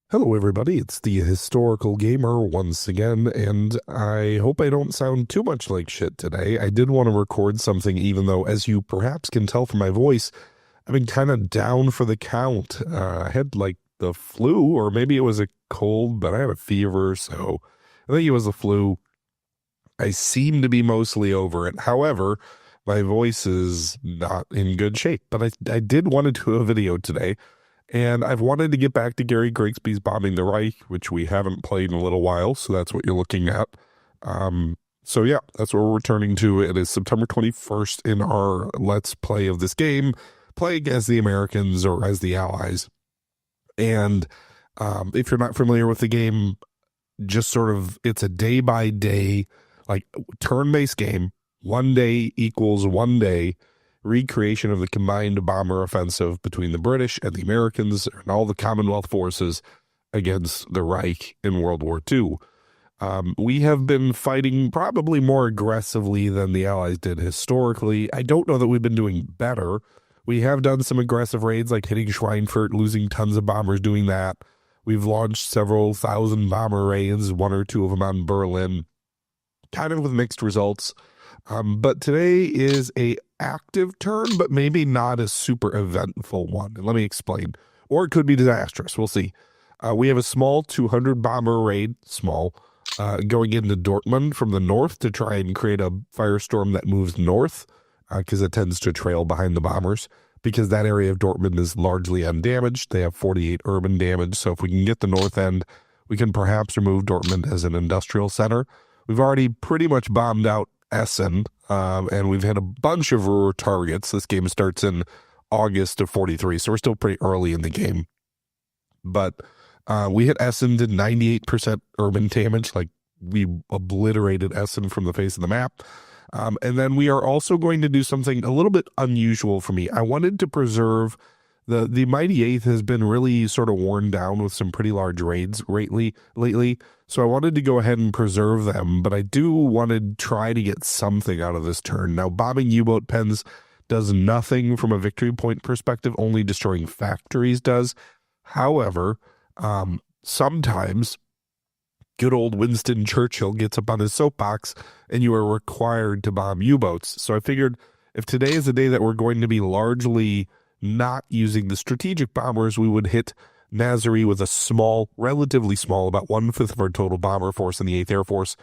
Hello, everybody. It's the Historical Gamer once again, and I hope I don't sound too much like shit today. I did want to record something, even though, as you perhaps can tell from my voice, I've been kind of down for the count. I had like the flu, or maybe it was a cold, but I had a fever, so I think it was the flu. I seem to be mostly over it. However, my voice is not in good shape, but I did want to do a video today. And I've wanted to get back to Gary Grigsby's Bombing the Reich, which we haven't played in a little while, so that's what you're looking at. So yeah, that's what we're returning to. It is September 21st in our Let's Play of this game, playing as the Americans or as the Allies. And if you're not familiar with the game, just sort of, it's a day-by-day, like, turn-based game. 1 day equals 1 day recreation of the combined bomber offensive between the British and the Americans and all the Commonwealth forces against the Reich in World War II. We have been fighting probably more aggressively than the Allies did historically. I don't know that we've been doing better. We have done some aggressive raids like hitting Schweinfurt, losing tons of bombers doing that. We've launched several thousand bomber raids, one or two of them on Berlin, kind of with mixed results. But today is a active turn, but maybe not a super eventful one. And let me explain. Or it could be disastrous. We'll see. We have a small 200 bomber raid, going into Dortmund from the north to try and create a firestorm that moves north, because it tends to trail behind the bombers, because that area of Dortmund is largely undamaged. They have 48 urban damage. So if we can get the north end, we can perhaps remove Dortmund as an industrial center. We've already pretty much bombed out Essen, and we've had a bunch of rural targets. This game starts in August of 43, so we're still pretty early in the game. But we hit Essen, did 98% urban damage, like we obliterated Essen from the face of the map. And then we are also going to do something a little bit unusual for me. I wanted to preserve the Mighty Eighth has been really sort of worn down with some pretty large raids lately. So I wanted to go ahead and preserve them, but I do want to try to get something out of this turn. Now, bombing U-boat pens does nothing from a victory point perspective, only destroying factories does. However, sometimes good old Winston Churchill gets up on his soapbox and you are required to bomb U-boats. So I figured if today is the day that we're going to be largely not using the strategic bombers, we would hit Nazaire with a small, relatively small, about 1/5 of our total bomber force in the 8th Air Force.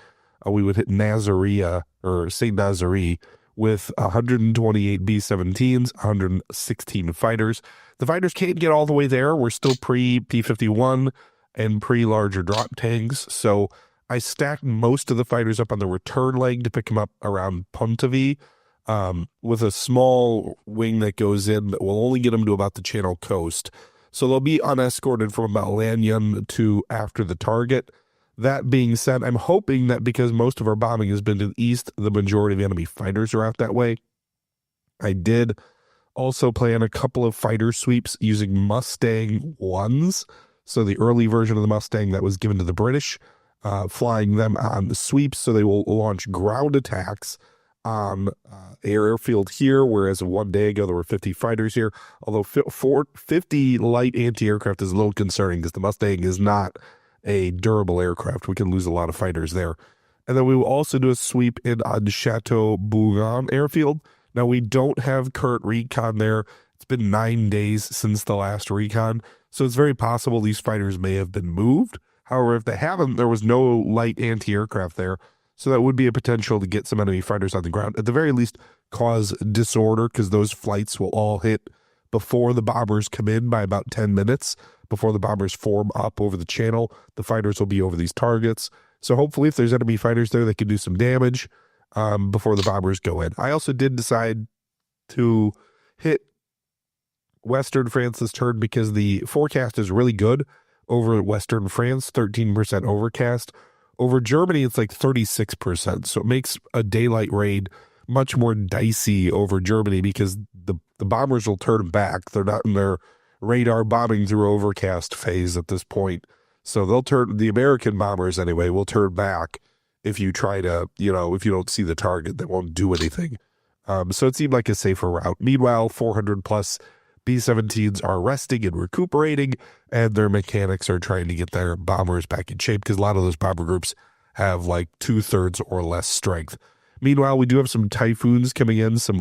We would hit Nazaire, or St. Nazaire, with 128 B-17s, 116 fighters. The fighters can't get all the way there. We're still pre-P-51 and pre-larger drop tanks. So I stacked most of the fighters up on the return leg to pick them up around Pontivy, with a small wing that goes in that will only get them to about the Channel Coast. So they'll be unescorted from about Lanyon to after the target. That being said, I'm hoping that because most of our bombing has been to the east, the majority of enemy fighters are out that way. I did also plan a couple of fighter sweeps using Mustang 1s. So the early version of the Mustang that was given to the British, flying them on the sweeps so they will launch ground attacks on airfield here, whereas 1 day ago there were 50 fighters here. Although 50 light anti-aircraft is a little concerning because the Mustang is not a durable aircraft. We can lose a lot of fighters there. And then we will also do a sweep in on Chateau Bougon airfield. Now, we don't have current recon there. It's been 9 days since the last recon, so it's very possible these fighters may have been moved. However, if they haven't, there was no light anti-aircraft there. So that would be a potential to get some enemy fighters on the ground. At the very least, cause disorder, because those flights will all hit before the bombers come in by about 10 minutes. Before the bombers form up over the channel, the fighters will be over these targets. So hopefully if there's enemy fighters there, they can do some damage before the bombers go in. I also did decide to hit Western France this turn because the forecast is really good over Western France, 13% overcast. Over Germany, it's like 36%. So it makes a daylight raid much more dicey over Germany because the bombers will turn back. They're not in their radar bombing through overcast phase at this point. So they'll turn, the American bombers anyway, will turn back if you try to, if you don't see the target, they won't do anything. So it seemed like a safer route. Meanwhile, 400 plus B-17s are resting and recuperating, and their mechanics are trying to get their bombers back in shape because a lot of those bomber groups have like 2/3 or less strength. Meanwhile, we do have some Typhoons coming in, some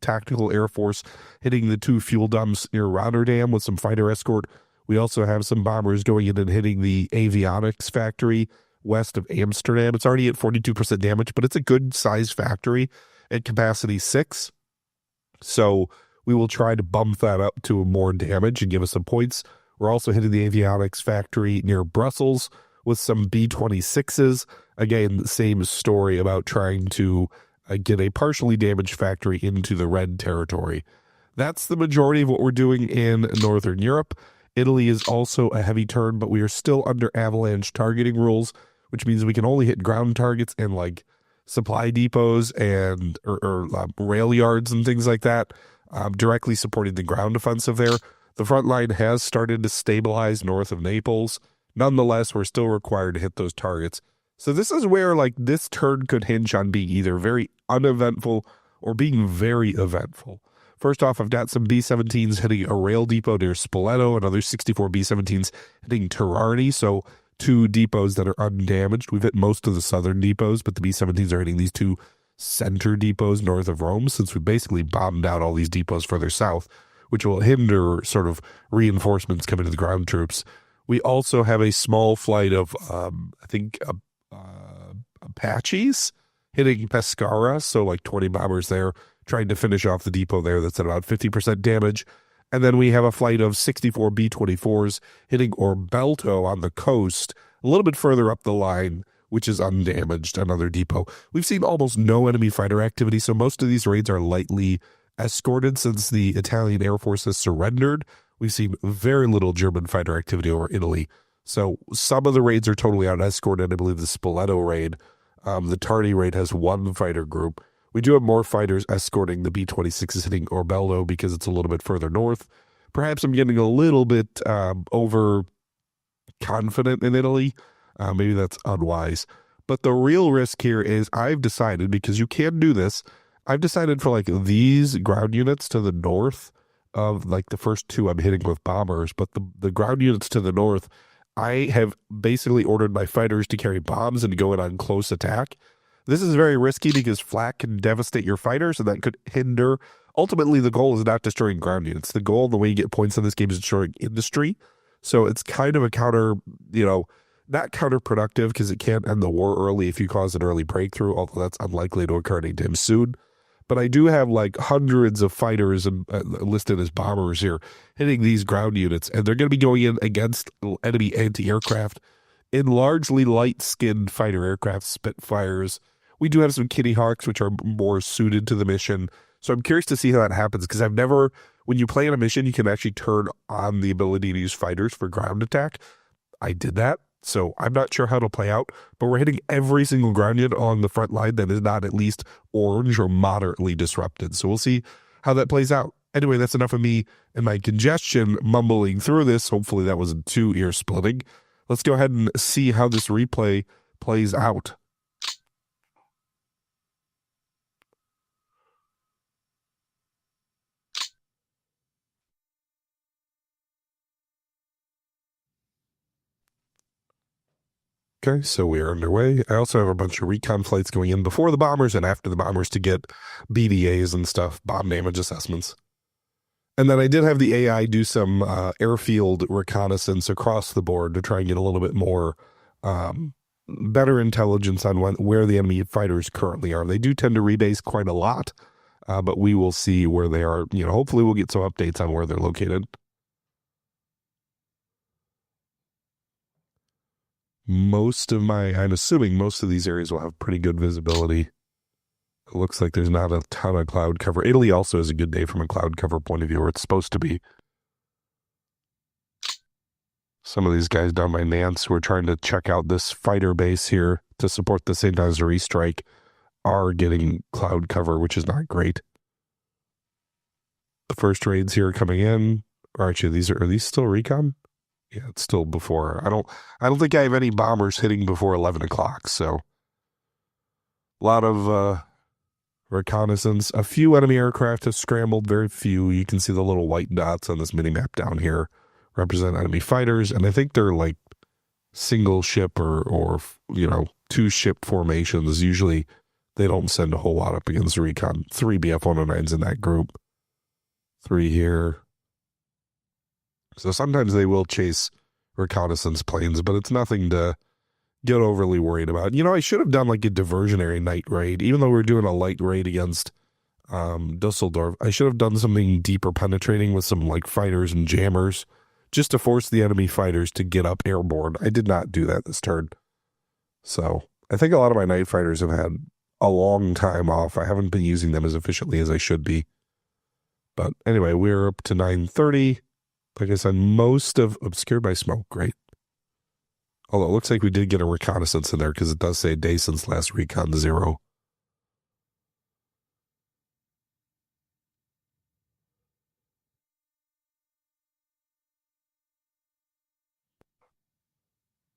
tactical Air Force hitting the 2 fuel dumps near Rotterdam with some fighter escort. We also have some bombers going in and hitting the avionics factory west of Amsterdam. It's already at 42% damage, but it's a good size factory at capacity 6. So we will try to bump that up to more damage and give us some points. We're also hitting the avionics factory near Brussels with some B-26s. Again, same story about trying to get a partially damaged factory into the red territory. That's the majority of what we're doing in Northern Europe. Italy is also a heavy turn, but we are still under avalanche targeting rules, which means we can only hit ground targets and like supply depots and or rail yards and things like that, directly supporting the ground offensive there. The front line has started to stabilize north of Naples. Nonetheless, we're still required to hit those targets. So this is where like this turn could hinge on being either very uneventful or being very eventful. First off, I've got some B-17s hitting a rail depot near Spoleto, another 64 B-17s hitting Terrani, so 2 depots that are undamaged. We've hit most of the southern depots, but the B-17s are hitting these 2 center depots north of Rome, since we basically bombed out all these depots further south, which will hinder sort of reinforcements coming to the ground troops. We also have a small flight of, Apaches hitting Pescara, so like 20 bombers there, trying to finish off the depot there that's at about 50% damage. And then we have a flight of 64 B-24s hitting Orbelto on the coast, a little bit further up the line, which is undamaged, another depot. We've seen almost no enemy fighter activity, so most of these raids are lightly escorted since the Italian Air Force has surrendered. We've seen very little German fighter activity over Italy. So some of the raids are totally out-escorted. I believe the Spoleto raid, the Tardi raid has 1 fighter group. We do have more fighters escorting the B-26s hitting Orbello because it's a little bit further north. Perhaps I'm getting a little bit overconfident in Italy. Maybe that's unwise. But the real risk here is I've decided, because you can do this, I've decided for like these ground units to the north of like the first 2 I'm hitting with bombers, but the ground units to the north, I have basically ordered my fighters to carry bombs and to go in on close attack. This is very risky because flak can devastate your fighters and that could hinder. Ultimately, the goal is not destroying ground units. The goal, the way you get points in this game, is destroying industry. So it's kind of a not counterproductive because it can't end the war early if you cause an early breakthrough, although that's unlikely to occur anytime soon. But I do have like hundreds of fighters listed as bombers here hitting these ground units, and they're going to be going in against enemy anti-aircraft in largely light-skinned fighter aircraft, Spitfires. We do have some Kitty Hawks, which are more suited to the mission. So I'm curious to see how that happens, because when you play in a mission, you can actually turn on the ability to use fighters for ground attack. I did that, so I'm not sure how it'll play out, but we're hitting every single ground unit on the front line that is not at least orange or moderately disrupted. So we'll see how that plays out. Anyway, that's enough of me and my congestion mumbling through this. Hopefully that wasn't too ear-splitting. Let's go ahead and see how this replay plays out. Okay, so we are underway. I also have a bunch of recon flights going in before the bombers and after the bombers to get BDAs and stuff, bomb damage assessments. And then I did have the AI do some airfield reconnaissance across the board to try and get a little bit more better intelligence on where the enemy fighters currently are. They do tend to rebase quite a lot, but we will see where they are. Hopefully we'll get some updates on where they're located. I'm assuming most of these areas will have pretty good visibility. It looks like there's not a ton of cloud cover. Italy also has a good day from a cloud cover point of view, or it's supposed to be. Some of these guys down by Nantes who are trying to check out this fighter base here to support the St. Nazaire strike are getting cloud cover, which is not great. The first raids here coming in. Or actually, are these still recon? Yeah, it's still before. I don't think I have any bombers hitting before 11 o'clock, so a lot of reconnaissance. A few enemy aircraft have scrambled, very few. You can see the little white dots on this mini map down here represent enemy fighters, and I think they're like single ship or two ship formations. Usually they don't send a whole lot up against the recon. 3 BF-109s in that group. 3 here. So sometimes they will chase reconnaissance planes, but it's nothing to get overly worried about. I should have done like a diversionary night raid, even though we're doing a light raid against Dusseldorf. I should have done something deeper penetrating with some like fighters and jammers just to force the enemy fighters to get up airborne. I did not do that this turn. So I think a lot of my night fighters have had a long time off. I haven't been using them as efficiently as I should be. But anyway, we're up to 9:30. Like I said, most of obscured by smoke. Great. Although it looks like we did get a reconnaissance in there because it does say a day since last recon 0.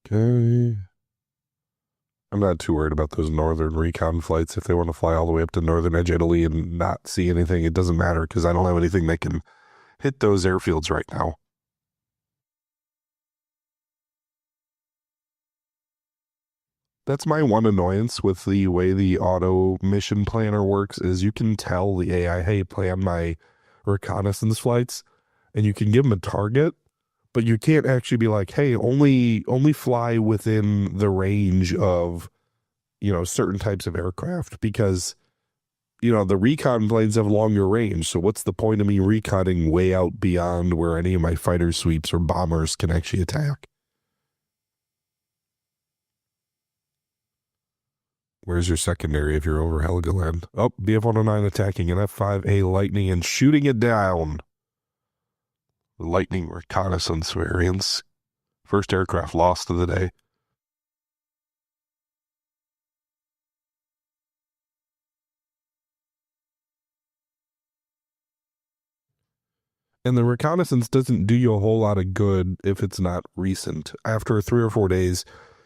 Okay. I'm not too worried about those northern recon flights. If they want to fly all the way up to northern edge Italy and not see anything, it doesn't matter because I don't have anything that can hit those airfields right now. That's my one annoyance with the way the auto mission planner works is you can tell the AI, hey, plan my reconnaissance flights, and you can give them a target, but you can't actually be like, hey, only fly within the range of, certain types of aircraft because, the recon planes have longer range. So what's the point of me reconning way out beyond where any of my fighter sweeps or bombers can actually attack? Where's your secondary if you're over Helgoland? Oh, BF-109 attacking an F-5A Lightning and shooting it down. Lightning reconnaissance variants. First aircraft lost of the day. And the reconnaissance doesn't do you a whole lot of good if it's not recent. After 3 or 4 days,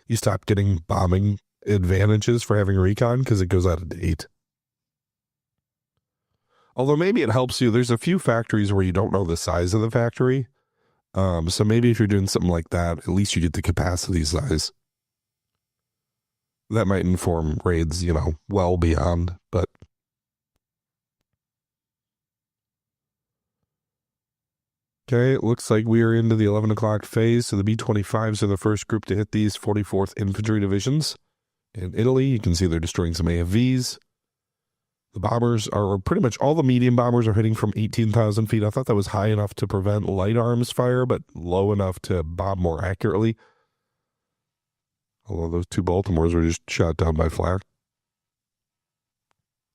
you stop getting bombing advantages for having recon because it goes out of date. Although maybe it helps you. There's a few factories where you don't know the size of the factory. So maybe if you're doing something like that, at least you get the capacity size. That might inform raids, well beyond, but... Okay, it looks like we are into the 11 o'clock phase, so the B-25s are the first group to hit these 44th Infantry Divisions. In Italy, you can see they're destroying some AFVs. The bombers are pretty much all the medium bombers are hitting from 18,000 feet. I thought that was high enough to prevent light arms fire, but low enough to bomb more accurately. Although those 2 Baltimores were just shot down by flak.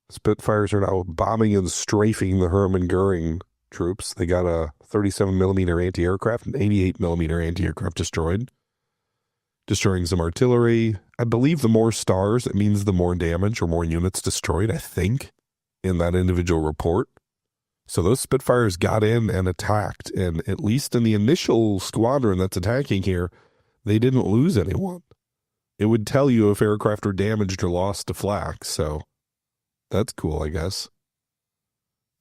Spitfires are now bombing and strafing the Hermann Goering troops. They got a 37mm anti-aircraft and 88mm anti-aircraft destroyed. Destroying some artillery. I believe the more stars, it means the more damage or more units destroyed, I think, in that individual report. So those Spitfires got in and attacked, and at least in the initial squadron that's attacking here, they didn't lose anyone. It would tell you if aircraft were damaged or lost to flak, so that's cool, I guess.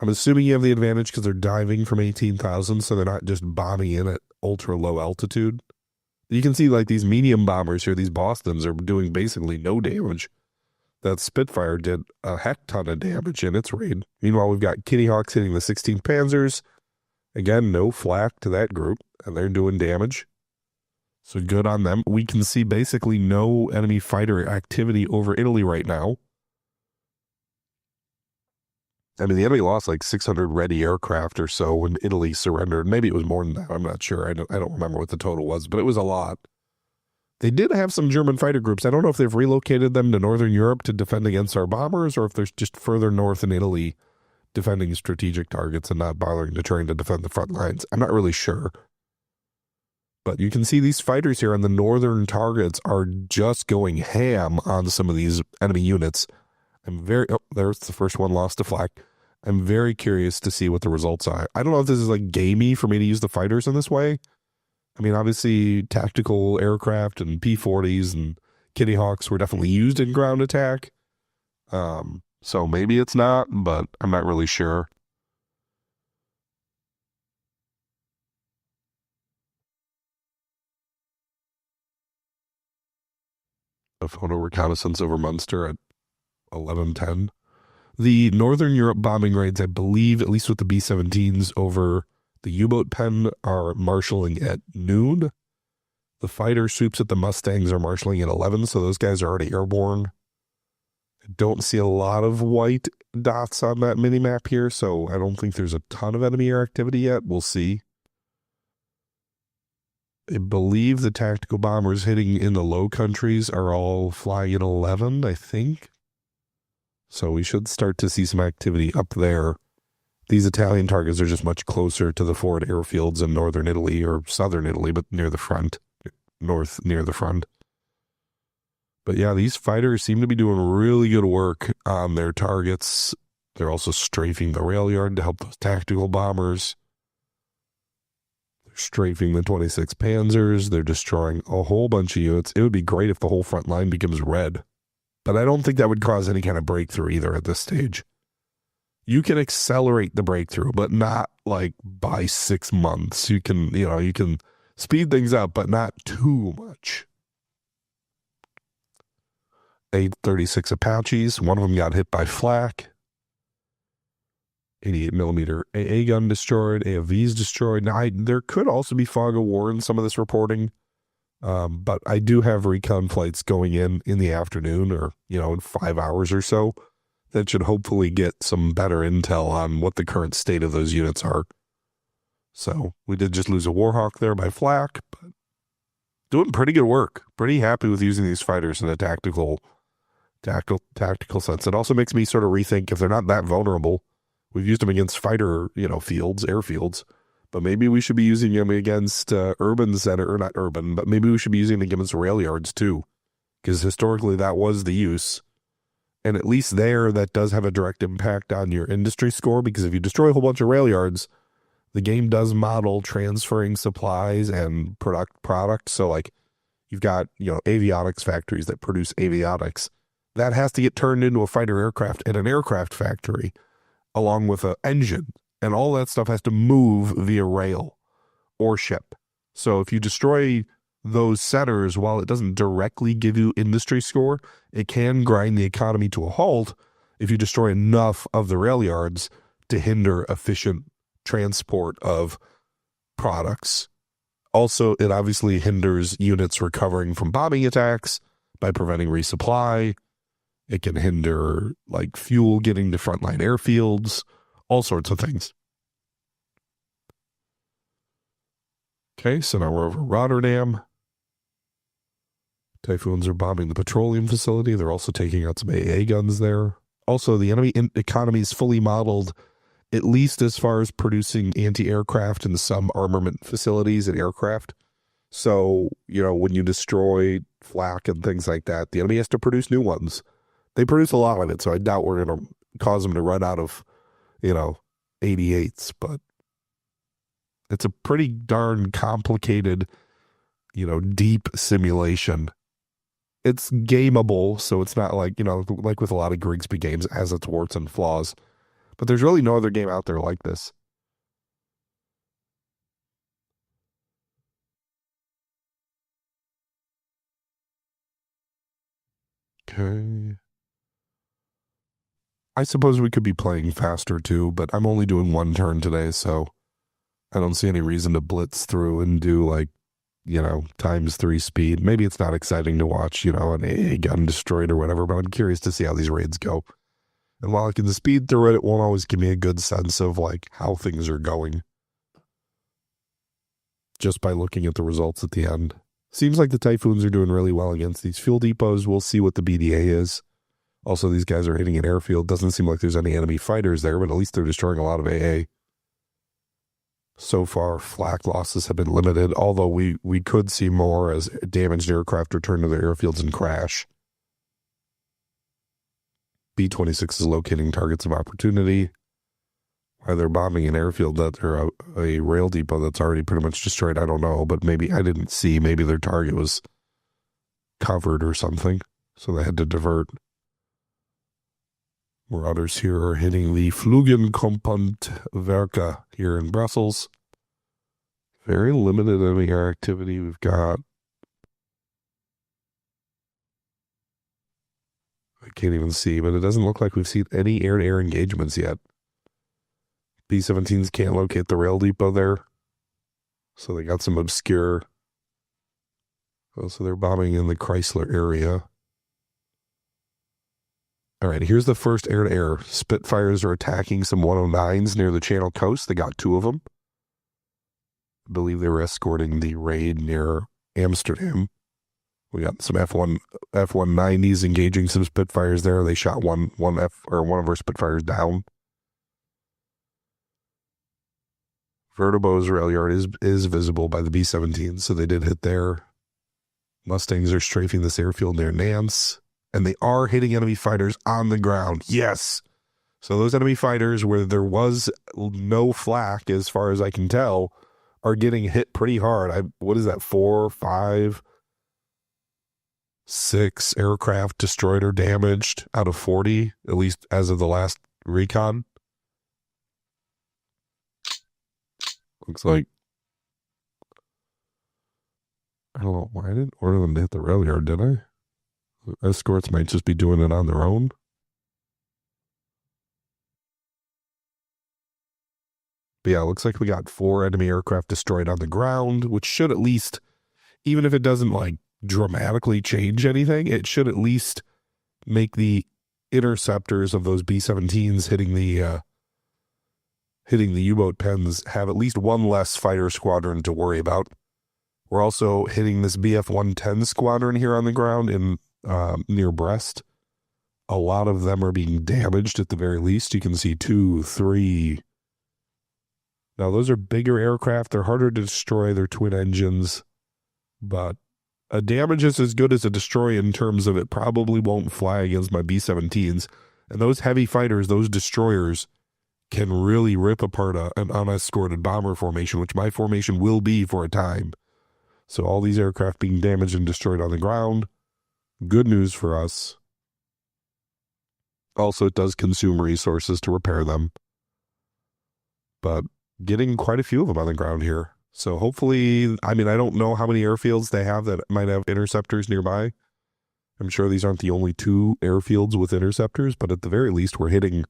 I'm assuming you have the advantage because they're diving from 18,000, so they're not just bombing in at ultra-low altitude. You can see like these medium bombers here, these Bostons, are doing basically no damage. That Spitfire did a heck ton of damage in its raid. Meanwhile, we've got Kitty Hawks hitting the 16th Panzers. Again, no flak to that group, and they're doing damage. So good on them. We can see basically no enemy fighter activity over Italy right now. I mean, the enemy lost like 600 ready aircraft or so when Italy surrendered. Maybe it was more than that. I'm not sure. I don't remember what the total was, but it was a lot. They did have some German fighter groups. I don't know if they've relocated them to Northern Europe to defend against our bombers or if there's just further north in Italy defending strategic targets and not bothering to trying to defend the front lines. I'm not really sure. But you can see these fighters here on the northern targets are just going ham on some of these enemy units. There's the first one lost to flak. I'm very curious to see what the results are. I don't know if this is like gamey for me to use the fighters in this way. I mean, obviously, tactical aircraft and P-40s and Kitty Hawks were definitely used in ground attack. So maybe it's not, but I'm not really sure. A photo reconnaissance over Munster at 11:10. The Northern Europe bombing raids, I believe, at least with the B-17s over the U-boat pen, are marshaling at noon. The fighter swoops at the Mustangs are marshaling at 11, so those guys are already airborne. I don't see a lot of white dots on that mini-map here, so I don't think there's a ton of enemy air activity yet. We'll see. I believe the tactical bombers hitting in the Low Countries are all flying at 11, I think. So we should start to see some activity up there. These Italian targets are just much closer to the forward airfields in northern Italy or southern Italy, but near the front, north near the front. But yeah, these fighters seem to be doing really good work on their targets. They're also strafing the rail yard to help those tactical bombers. They're strafing the 26 Panzers. They're destroying a whole bunch of units. It would be great if the whole front line becomes red. But I don't think that would cause any kind of breakthrough either at this stage. You can accelerate the breakthrough, but not like by 6 months. You can speed things up, but not too much. 836 Apaches. One of them got hit by flak. 88 millimeter AA gun destroyed. AFVs destroyed. Now, there could also be fog of war in some of this reporting. But I do have recon flights going in the afternoon or, in 5 hours or so that should hopefully get some better intel on what the current state of those units are. So we did just lose a Warhawk there by flak, but doing pretty good work. Pretty happy with using these fighters in a tactical sense. It also makes me sort of rethink if they're not that vulnerable. We've used them against fighter, fields, airfields. But maybe we should be using them against urban center, or not urban, but maybe we should be using them against rail yards too. Because historically that was the use. And at least there, that does have a direct impact on your industry score, because if you destroy a whole bunch of rail yards, the game does model transferring supplies and products. So like you've got, avionics factories that produce avionics. That has to get turned into a fighter aircraft at an aircraft factory, along with an engine. And all that stuff has to move via rail or ship. So if you destroy those centers, while it doesn't directly give you industry score, it can grind the economy to a halt if you destroy enough of the rail yards to hinder efficient transport of products. Also, it obviously hinders units recovering from bombing attacks by preventing resupply. It can hinder like fuel getting to frontline airfields, all sorts of things. Okay, so now we're over Rotterdam. Typhoons are bombing the petroleum facility. They're also taking out some AA guns there. Also, the enemy economy is fully modeled, at least as far as producing anti-aircraft and some armament facilities and aircraft. So, when you destroy flak and things like that, the enemy has to produce new ones. They produce a lot of it, so I doubt we're going to cause them to run out of, 88s, but it's a pretty darn complicated, deep simulation. It's gameable, so it's not like, like with a lot of Grigsby games, it has its warts and flaws. But there's really no other game out there like this. Okay. I suppose we could be playing faster too, but I'm only doing one turn today, so I don't see any reason to blitz through and do ×3 speed. Maybe it's not exciting to watch, an AA gun destroyed or whatever, but I'm curious to see how these raids go. And while I can speed through it, it won't always give me a good sense of how things are going. Just by looking at the results at the end. Seems like the Typhoons are doing really well against these fuel depots. We'll see what the BDA is. Also, these guys are hitting an airfield. Doesn't seem like there's any enemy fighters there, but at least they're destroying a lot of AA. So far, flak losses have been limited, although we could see more as damaged aircraft return to their airfields and crash. B-26 is locating targets of opportunity. Why they're bombing an airfield or a rail depot that's already pretty much destroyed, I don't know, but maybe I didn't see. Maybe their target was covered or something, so they had to divert. Marauders here are hitting the Flugenkompondwerke here in Brussels. Very limited enemy air activity. We've got... I can't even see, but it doesn't look like we've seen any air-to-air engagements yet. B-17s can't locate the rail depot there. So they got some obscure... Oh, so they're bombing in the Chrysler area. All right, here's the first air-to-air. Spitfires are attacking some 109s near the Channel Coast. They got 2 of them. I believe they were escorting the raid near Amsterdam. We got some F-190s engaging some Spitfires there. They shot one of our Spitfires down. Vertibo's rail yard is visible by the B-17, so they did hit there. Mustangs are strafing this airfield near Nance, and they are hitting enemy fighters on the ground. Yes! So those enemy fighters where there was no flak, as far as I can tell, are getting hit pretty hard. What is that, 4, 5, 6 aircraft destroyed or damaged out of 40, at least as of the last recon? Looks like... I don't know why I didn't order them to hit the rail yard, did I? Escorts might just be doing it on their own. But yeah, it looks like we got 4 enemy aircraft destroyed on the ground, which should at least, even if it doesn't like dramatically change anything, it should at least make the interceptors of those B-17s hitting the U-boat pens have at least one less fighter squadron to worry about. We're also hitting this BF-110 squadron here on the ground in near Brest. A lot of them are being damaged at the very least. You can see 2, 3. Now, those are bigger aircraft. They're harder to destroy. They're twin engines. But a damage is as good as a destroy in terms of it probably won't fly against my B-17s. And those heavy fighters, those destroyers, can really rip apart an unescorted bomber formation, which my formation will be for a time. So all these aircraft being damaged and destroyed on the ground, good news for us. Also, it does consume resources to repair them. But getting quite a few of them on the ground here. So hopefully, I mean, I don't know how many airfields they have that might have interceptors nearby. I'm sure these aren't the only 2 airfields with interceptors, but at the very least, we're hitting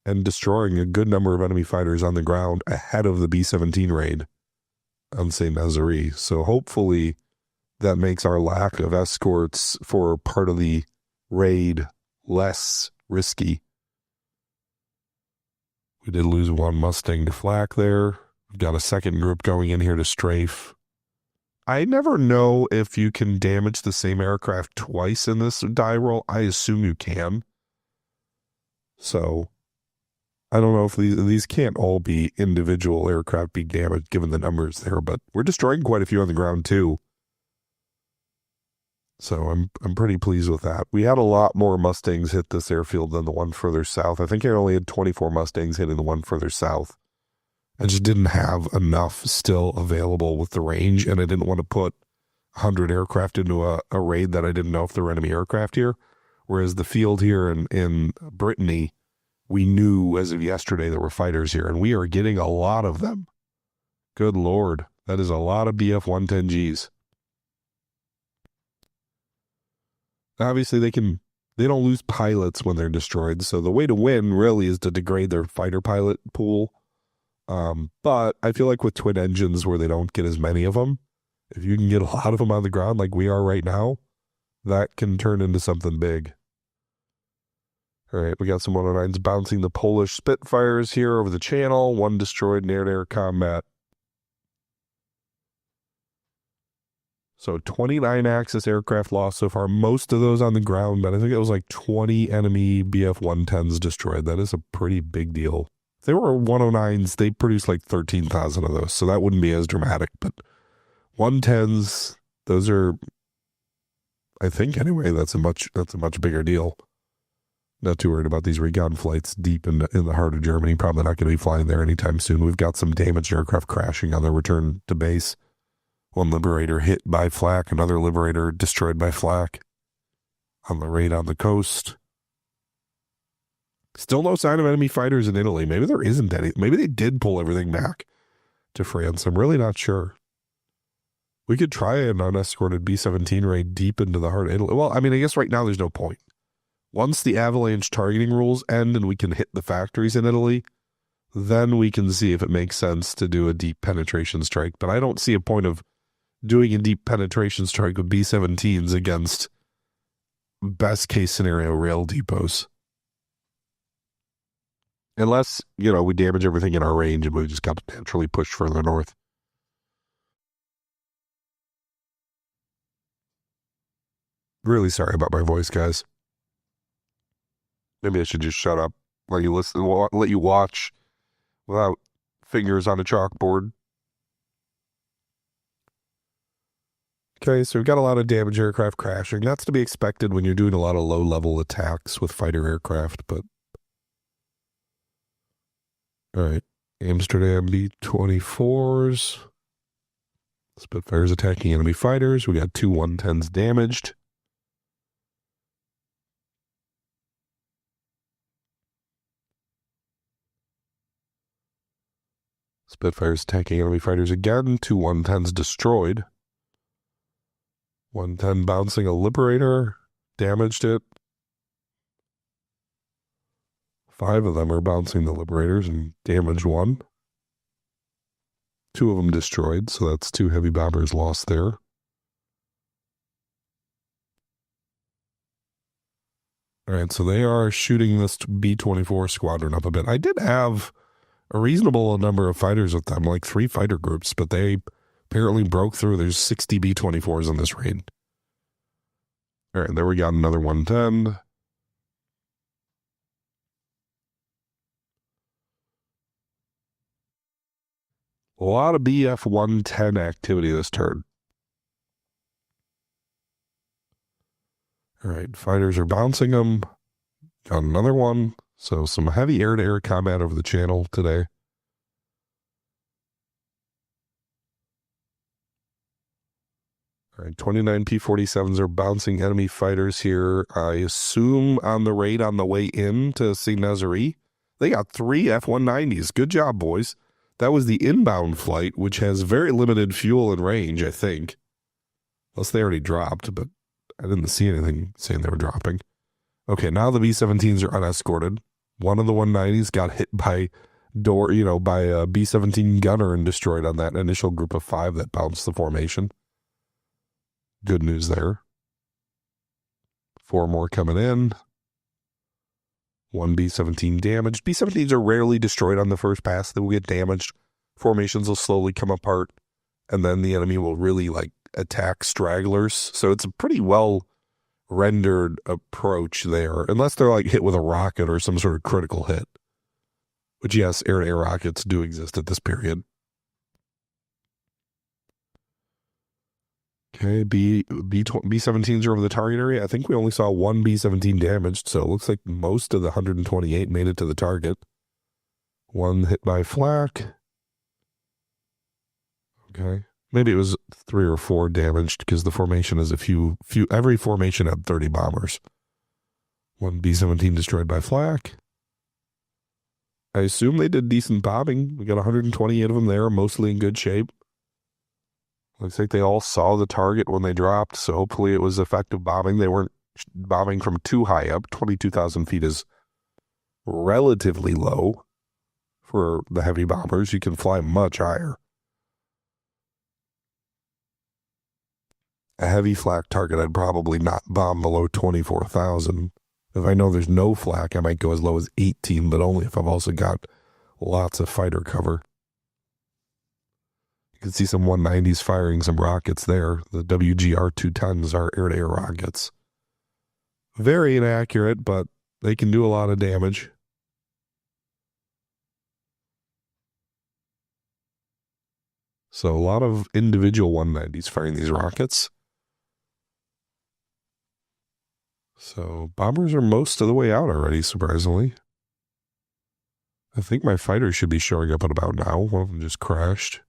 and destroying a good number of enemy fighters on the ground ahead of the B-17 raid on St. Nazaire. So hopefully that makes our lack of escorts for part of the raid less risky. We did lose 1 Mustang to flak there. We've got a second group going in here to strafe. I never know if you can damage the same aircraft twice in this die roll. I assume you can. So I don't know if these can't all be individual aircraft being damaged given the numbers there, but we're destroying quite a few on the ground too. So I'm pretty pleased with that. We had a lot more Mustangs hit this airfield than the one further south. I think I only had 24 Mustangs hitting the one further south. I just didn't have enough still available with the range, and I didn't want to put 100 aircraft into a raid that I didn't know if there were enemy aircraft here. Whereas the field here in Brittany, we knew as of yesterday there were fighters here, and we are getting a lot of them. Good Lord. That is a lot of BF-110Gs. Obviously, they don't lose pilots when they're destroyed, so the way to win really is to degrade their fighter pilot pool. But I feel like with twin engines where they don't get as many of them, if you can get a lot of them on the ground like we are right now, that can turn into something big. All right, we got some 109s bouncing the Polish Spitfires here over the channel. 1 destroyed in air-to-air combat. So 29 Axis aircraft lost so far, most of those on the ground, but I think it was like 20 enemy BF-110s destroyed. That is a pretty big deal. If they were 109s, they produced like 13,000 of those, so that wouldn't be as dramatic. But 110s, those are, I think anyway, that's a much bigger deal. Not too worried about these recon flights deep in the heart of Germany. Probably not going to be flying there anytime soon. We've got some damaged aircraft crashing on their return to base. 1 Liberator hit by flak, another Liberator destroyed by flak on the raid on the coast. Still no sign of enemy fighters in Italy. Maybe there isn't any. Maybe they did pull everything back to France. I'm really not sure. We could try an unescorted B-17 raid deep into the heart of Italy. Well, I mean, I guess right now there's no point. Once the avalanche targeting rules end and we can hit the factories in Italy, then we can see if it makes sense to do a deep penetration strike. But I don't see a point of doing a deep penetration strike with B-17s against best case scenario rail depots. Unless, we damage everything in our range and we just got to naturally push further north. Really sorry about my voice, guys. Maybe I should just shut up, let you listen, let you watch without fingers on a chalkboard. Okay, so we've got a lot of damage aircraft crashing. That's to be expected when you're doing a lot of low-level attacks with fighter aircraft, but... All right, Amsterdam B-24s. Spitfires attacking enemy fighters. We got 2 110s damaged. Spitfires attacking enemy fighters again. 2 110s destroyed. 110 bouncing a Liberator. Damaged it. 5 of them are bouncing the Liberators and damaged 1. 2 of them destroyed, so that's 2 heavy bombers lost there. All right, so they are shooting this B-24 squadron up a bit. I did have a reasonable number of fighters with them, like 3 fighter groups, but they apparently broke through. There's 60 B-24s in this raid. All right, there we got another 110. A lot of BF-110 activity this turn. All right, fighters are bouncing them. Got another one. So some heavy air-to-air combat over the channel today. All right, 29 P-47s are bouncing enemy fighters here. I assume on the raid on the way in to see Nazaire. They got 3 F-190s. Good job, boys. That was the inbound flight, which has very limited fuel and range, I think. Unless they already dropped, but I didn't see anything saying they were dropping. Okay, now the B-17s are unescorted. One of the 190s got hit by a B-17 gunner and destroyed on that initial group of 5 that bounced the formation. Good news there. 4 more coming in. 1 B-17 damaged. B-17s are rarely destroyed on the first pass. They will get damaged. Formations will slowly come apart, and then the enemy will really attack stragglers. So it's a pretty well rendered approach there, unless they're hit with a rocket or some sort of critical hit. Which, yes, air-to-air rockets do exist at this period. Okay, B-17s are over the target area. I think we only saw 1 B-17 damaged, so it looks like most of the 128 made it to the target. 1 hit by flak. Okay. Maybe it was 3 or 4 damaged because the formation is every formation had 30 bombers. 1 B-17 destroyed by flak. I assume they did decent bombing. We got 128 of them there, mostly in good shape. Looks like they all saw the target when they dropped, so hopefully it was effective bombing. They weren't bombing from too high up. 22,000 feet is relatively low for the heavy bombers. You can fly much higher. A heavy flak target, I'd probably not bomb below 24,000. If I know there's no flak, I might go as low as 18, but only if I've also got lots of fighter cover. You can see some 190s firing some rockets there. The WGR-210s are air-to-air rockets. Very inaccurate, but they can do a lot of damage. So a lot of individual 190s firing these rockets. So bombers are most of the way out already, surprisingly. I think my fighters should be showing up at about now. One of them just crashed.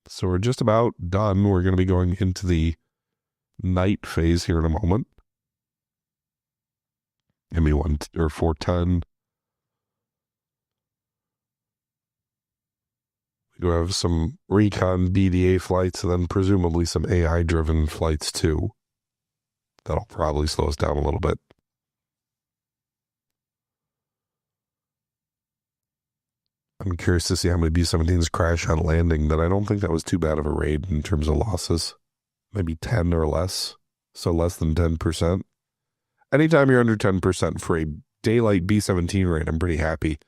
So we're just about done. We're going to be going into the night phase here in a moment. ME1 or 410. We do have some recon BDA flights and then presumably some AI-driven flights too. That'll probably slow us down a little bit. I'm curious to see how many B-17s crash on landing, but I don't think that was too bad of a raid in terms of losses. Maybe 10 or less, so less than 10%. Anytime you're under 10% for a daylight B-17 raid, I'm pretty happy.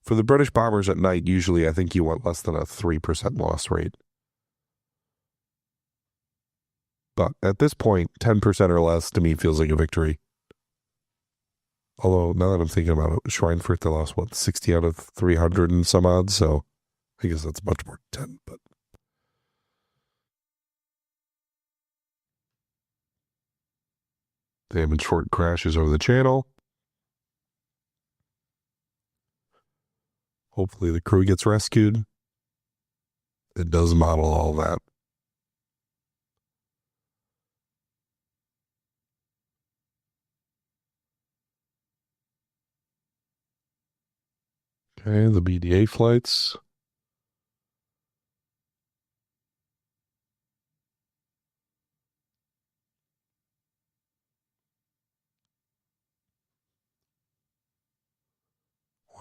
For the British bombers at night, usually I think you want less than a 3% loss rate. But at this point, 10% or less to me feels like a victory. Although, now that I'm thinking about it, Schweinfurt, they lost, 60 out of 300 and some odd, so I guess that's much more than 10, but... Damage fort crashes over the channel. Hopefully the crew gets rescued. It does model all that. Okay, the BDA flights.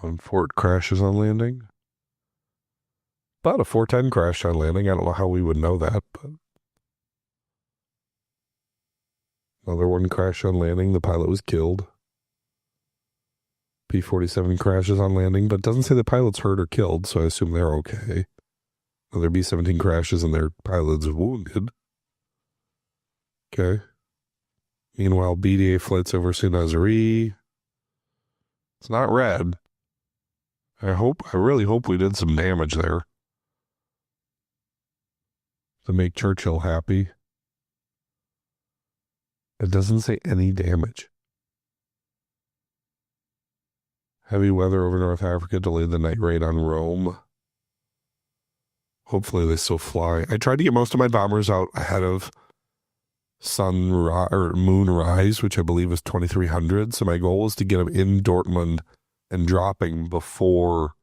One fort crashes on landing. About a 410 crashed on landing. I don't know how we would know that, but... Another one crashed on landing. The pilot was killed. P-47 crashes on landing, but doesn't say the pilot's hurt or killed, so I assume they're okay. Another B-17 crashes and their pilot's wounded. Okay. Meanwhile, BDA flights over Nazaire. It's not red. I really hope we did some damage there. To make Churchill happy. It doesn't say any damage. Heavy weather over North Africa delayed the night raid on Rome. Hopefully they still fly. I tried to get most of my bombers out ahead of moonrise, which I believe is 2300. So my goal is to get them in Dortmund and dropping before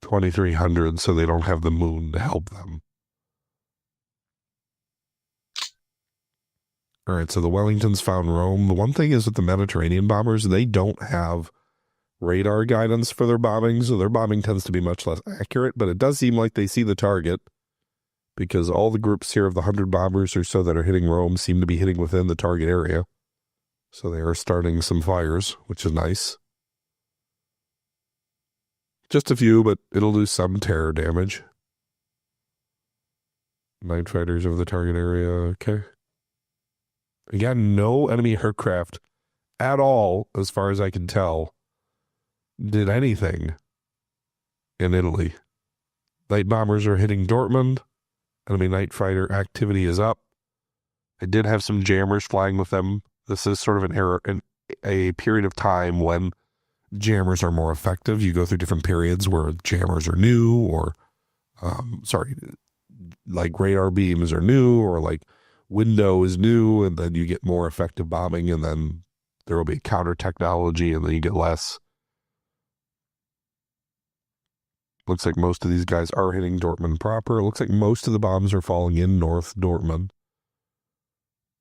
2300 so they don't have the moon to help them. All right, so the Wellingtons found Rome. The one thing is with the Mediterranean bombers, they don't have radar guidance for their bombing, so their bombing tends to be much less accurate, but it does seem like they see the target because all the groups here of the 100 bombers or so that are hitting Rome seem to be hitting within the target area. So they are starting some fires, which is nice. Just a few, but it'll do some terror damage. Night fighters over the target area, okay. Again, no enemy aircraft at all, as far as I can tell, did anything in Italy. Light bombers are hitting Dortmund. Enemy night fighter activity is up. I did have some jammers flying with them. This is sort of a period of time when jammers are more effective. You go through different periods where jammers are new, or like radar beams are new, or like window is new, and then you get more effective bombing, and then there will be counter technology, and then you get less. Looks like most of these guys are hitting Dortmund proper. It looks like most of the bombs are falling in North Dortmund,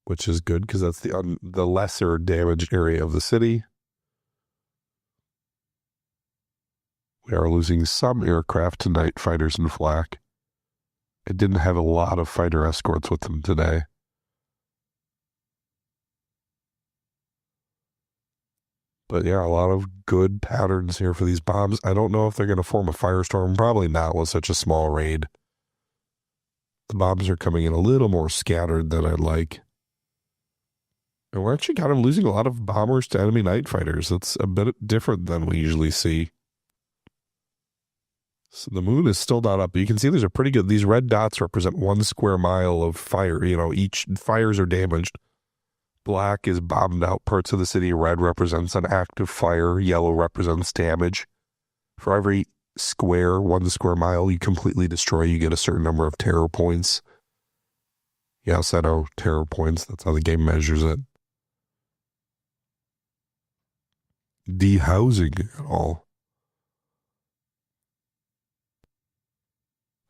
which is good because that's the lesser damaged area of the city. We are losing some aircraft to night fighters and flak. It didn't have a lot of fighter escorts with them today. But yeah, a lot of good patterns here for these bombs. I don't know if they're going to form a firestorm. Probably not with such a small raid. The bombs are coming in a little more scattered than I'd like. And we're actually kind of losing a lot of bombers to enemy night fighters. That's a bit different than we usually see. So the moon is still not up. But you can see there's a pretty good... These red dots represent 1 square mile of fire. You know, each fires are damaged. Black is bombed out parts of the city. Red represents an active fire. Yellow represents damage. For every 1 square mile you completely destroy, you get a certain number of terror points. Yes, I know, terror points. That's how the game measures it. dehousing at all.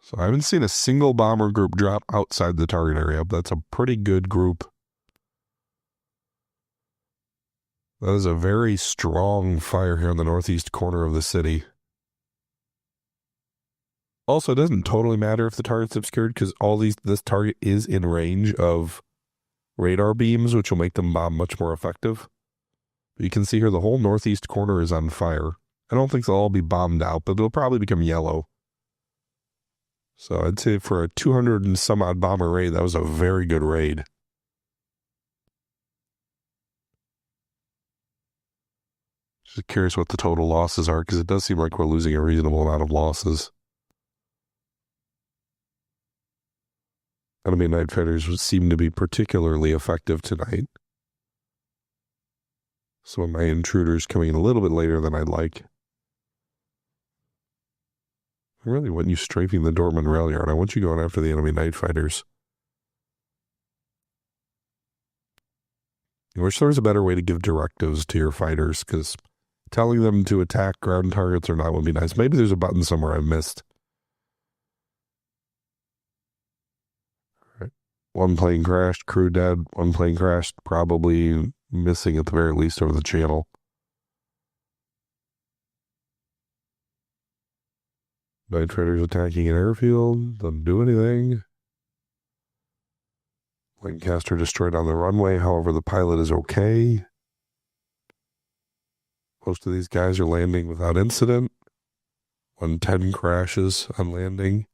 So I haven't seen a single bomber group drop outside the target area. That's a pretty good group. That is a very strong fire here in the northeast corner of the city. Also, it doesn't totally matter if the target's obscured because this target is in range of radar beams, which will make them bomb much more effective. But you can see here the whole northeast corner is on fire. I don't think they'll all be bombed out, but they'll probably become yellow. So I'd say for a 200 and some odd bomber raid, that was a very good raid. Just curious what the total losses are, because it does seem like we're losing a reasonable amount of losses. Enemy night fighters would seem to be particularly effective tonight. Some of my intruders coming in a little bit later than I'd like. I really want you strafing the Dortmund rail yard. I want you going after the enemy night fighters. I wish there was a better way to give directives to your fighters, because telling them to attack ground targets or not would be nice. Maybe there's a button somewhere I missed. All right. One plane crashed, crew dead. One plane crashed, probably missing at the very least over the channel. Night fighters attacking an airfield. Doesn't do anything. Lancaster destroyed on the runway. However, the pilot is okay. Most of these guys are landing without incident. 110 crashes on landing.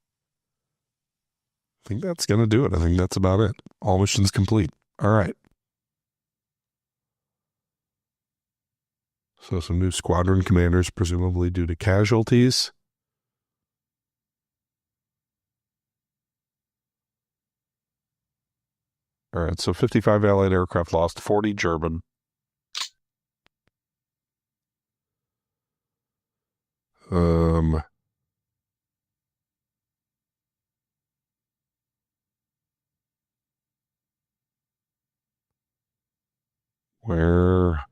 I think that's going to do it. I think that's about it. All missions complete. All right. So some new squadron commanders, presumably due to casualties. All right, so 55 Allied aircraft lost, 40 German. Where?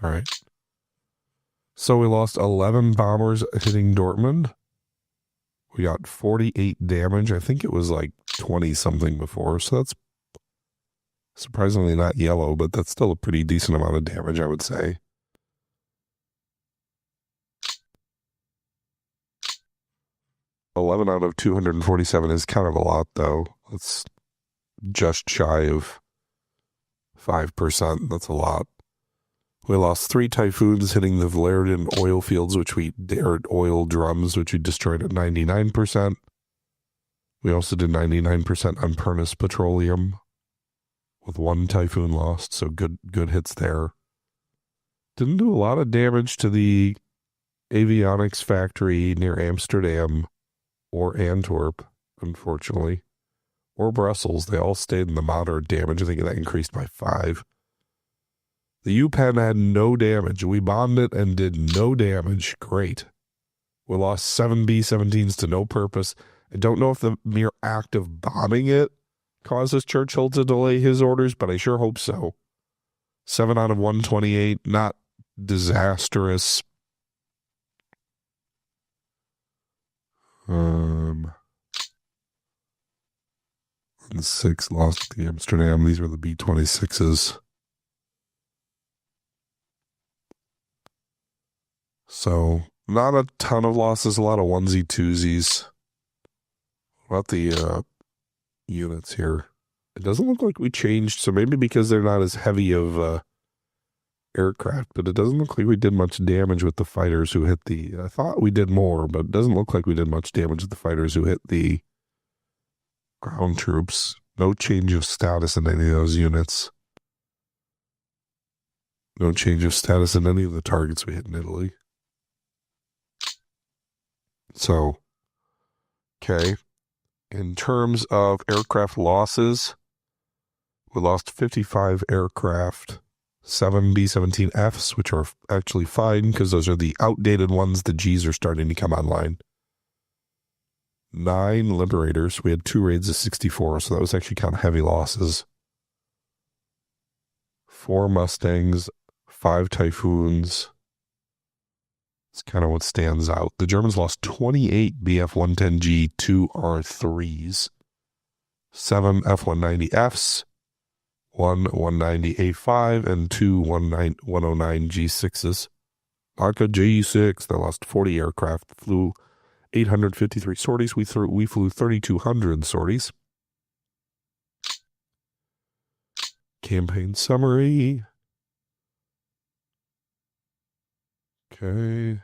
All right. So we lost 11 bombers hitting Dortmund. We got 48 damage. I think it was like 20-something before, so that's surprisingly not yellow, but that's still a pretty decent amount of damage, I would say. $11 out of 247 is kind of a lot, though. That's just shy of 5%. That's a lot. We lost 3 Typhoons hitting the Valerian oil fields, oil drums, which we destroyed at 99%. We also did 99% on Pernis Petroleum with 1 Typhoon lost, so good hits there. Didn't do a lot of damage to the avionics factory near Amsterdam or Antwerp, unfortunately, or Brussels. They all stayed in the moderate damage. I think that increased by 5. The U-Pen had no damage. We bombed it and did no damage. Great. We lost 7 B-17s to no purpose. I don't know if the mere act of bombing it causes Churchill to delay his orders, but I sure hope so. 7 out of 128, not disastrous. 6 lost to the Amsterdam. These were the B-26s. So, not a ton of losses, a lot of onesie twosies. What about the units here? It doesn't look like we changed, so maybe because they're not as heavy of aircraft, but it doesn't look like we did much damage with the fighters who hit the... I thought we did more, but it doesn't look like we did much damage with the fighters who hit the ground troops. No change of status in any of those units. No change of status in any of the targets we hit in Italy. So, okay. In terms of aircraft losses, we lost 55 aircraft, 7 B-17Fs, which are actually fine because those are the outdated ones. The Gs are starting to come online. 9 liberators. We had 2 raids of 64, so that was actually kind of heavy losses. 4 Mustangs, 5 Typhoons. It's kind of what stands out. The Germans lost 28 BF-110G 2R3s, 7 F-190Fs, 1 190A5, and 2 109G6s. Aka G6, they lost 40 aircraft, flew 853 sorties. We flew 3,200 sorties. Campaign summary. Okay.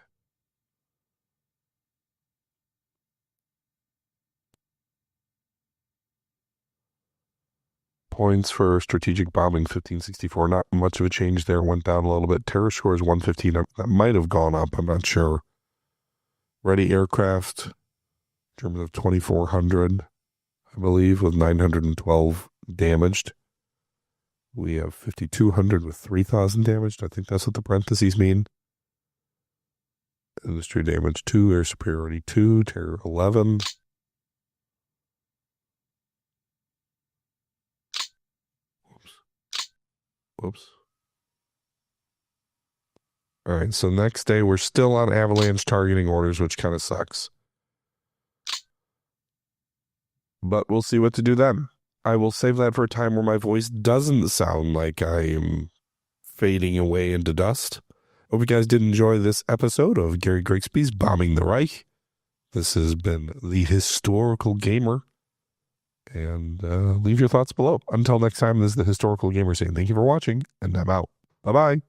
Points for strategic bombing, 1564. Not much of a change there. Went down a little bit. Terror score is 115. That might have gone up. I'm not sure. Ready aircraft. Germans of 2,400, I believe, with 912 damaged. We have 5,200 with 3,000 damaged. I think that's what the parentheses mean. Industry damage 2, air superiority 2, terror 11. Whoops. All right, so next day we're still on avalanche targeting orders, which kind of sucks. But we'll see what to do then. I will save that for a time where my voice doesn't sound like I am fading away into dust. Hope you guys did enjoy this episode of Gary Grigsby's Bombing the Reich. This has been the Historical Gamer. And leave your thoughts below. Until next time, this is the Historical Gamer saying thank you for watching, and I'm out. Bye-bye.